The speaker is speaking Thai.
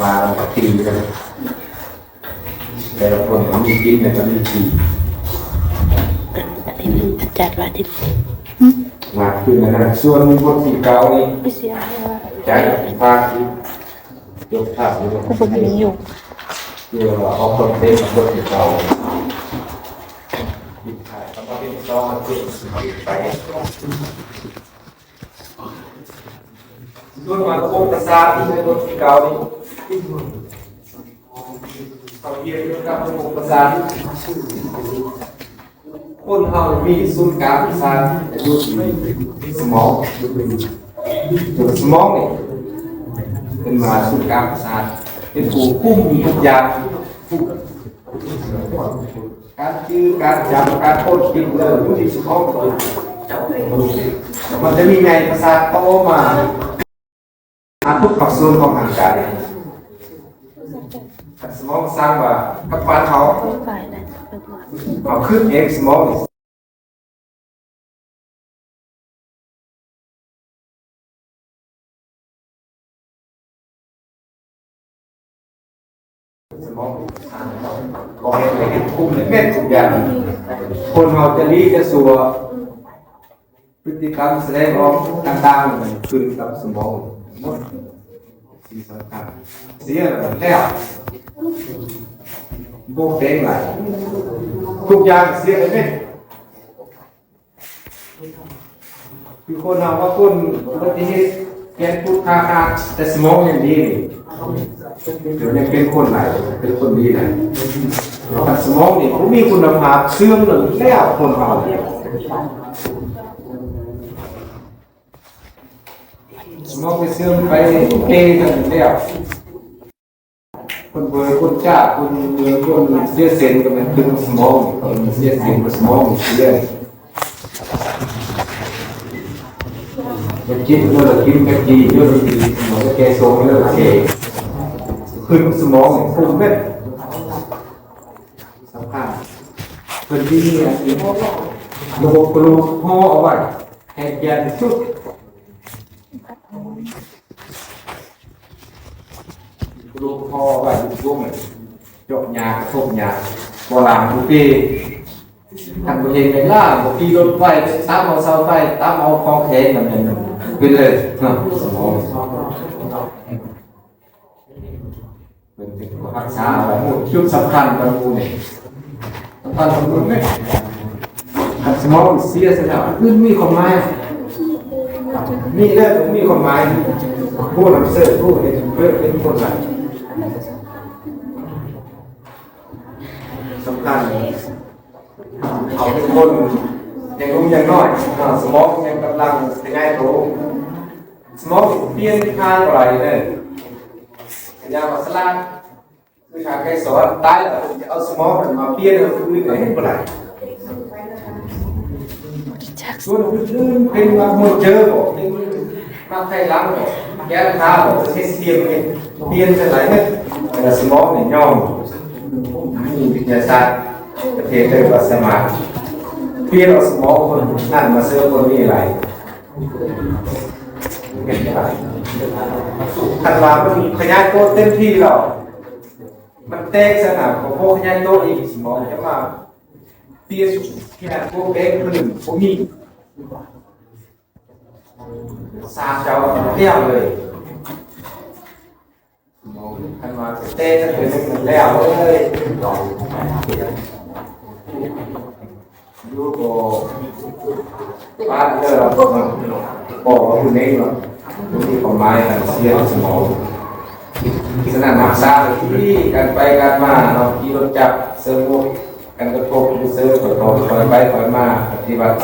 มาตีกันแต่ละคนมันมีกินเนี่ยมันมีตีอันนี้มันจัดว่าที่มาขึ้นนะส่วนพวกที่เก่านี่ ไม่เสียว่า ใจภาคที่ยกภาพยก ก็ผมมีอยู่ เดี๋ยวเอาคนเต้นพวกที่เก่าหยิบถ่ายแล้วก็เป็นซ้อมมาเต้นไปส่วนมาโคตรศาสตร์ที่เป็นพวกที่เก่านี่เขาเรียนเรื่องการระบบประสาทคนเรามีศูนย์กลางประสาทอยู่ที่สมองตัวสมองนี่เป็นมาศูนย์กลางประสาทเป็นผู้คุมทุกอย่างการชื่อการจำการพูดกินเลยอยู่ที่สมองมันจะมีไงประสาทโตมาทุกส่วนของร่างกายสมองสร้างว่ากับบ้านเขา ฝ่ายนั้นเป็นว่า เอาขึ้นเองสมองสมองก็เห็นเห็นคุมในเม็ดทุกอย่างคนเราจะรีจะสัวพฤติกรรมแสดงออกต่างๆขึ้นกับสมองหมดสิ่งสำคัญเสียแล้วโบกเด้งไหลทุกอย่างเสียไปเนี่ยคือคนเราว่าคนอุบัติเหตุแกนพูดคาแต่สมองยังดีเดี๋ยวยังเป็นคนไหนเป็นคนดีไหนแต่สมองนี่เขามีคุณภาพเสื่อมหรือแล้วคนเราสมองไปเสื่อมไปเกย์กันแล้วคนเบอร์คนจ้าคนเบอร์คนเสียเซนก็เป็นตึงสมองคนเสียเซนกับสมองเสียจะกินเมื่อกินกะทิเยอะดีสมองจะแกโซ่เยอะเกขึ้นสมองฟุ้งเม็ดสำคัญเป็นที่นี่ระบบกระดูกห่อเอาไว้ให้แกนสุดลูกพ่อว่าลูกพวกมันจบยาทบยาโบราณทุกปีทำตัวเองเป็นล่าบางทีรถไฟตามเอาเสาไฟตามเอาคลองแขนแบบนี้เป็นเลยสมองเป็นรักษาอะไรหมดชุดสำคัญบางคนเนี่ยสำคัญบางคนเนี่ยสมองเสียสแล้วขึ้นมีความหมายมีเรื่องมีความหมายผู้นำเสนอผู้เห็นเพื่อเป็นคนไหนสำคัญเขาเป็นคนยังรู้ยังน้อยสมองยังกำลังเป็นไงโตสมองเปลี่ยนทางอะไรเนี่ยยามาสลาคือทางใครสอนตายแล้วจะเอาสมองมาเปลี่ยนเอาคือไหนเป็นไรส่วนอื่นเป็นมาหมดเจอบอกมาใครล้างบอกแก้ข้าวบอกเสียเสียเปลี่ยนเป็นไรเนี่ยแต่สมองเนี่ยย่อมมีวิทยาศาสตร์ประเทศเรียกว่าสมาธิเปลี่ยนเอาสมองคนนั่นมาเสื้อคนนี้อะไรเห็นไหมขันลามันขยายตัวเต็มที่หรอกมันแตกสนามของพวกขยายตัวอีกสมองจะมาเปลี่ยนขนาดพวกเด็กคนหนึ่งพวกนี้สามเจ้าเที่ยวเลยขันมาเต้นก็คือแล้วเลยยูโกบ้านเจอบอกว่าคุณเองหรอที่ของไม้กันเสียสมองขนาดหนักซ่าที่กันไปกันมาเราขี่รถจักรเซิร์ฟกันกระทบเซิร์ฟต่อคอยไปคอยมาปฏิบัติ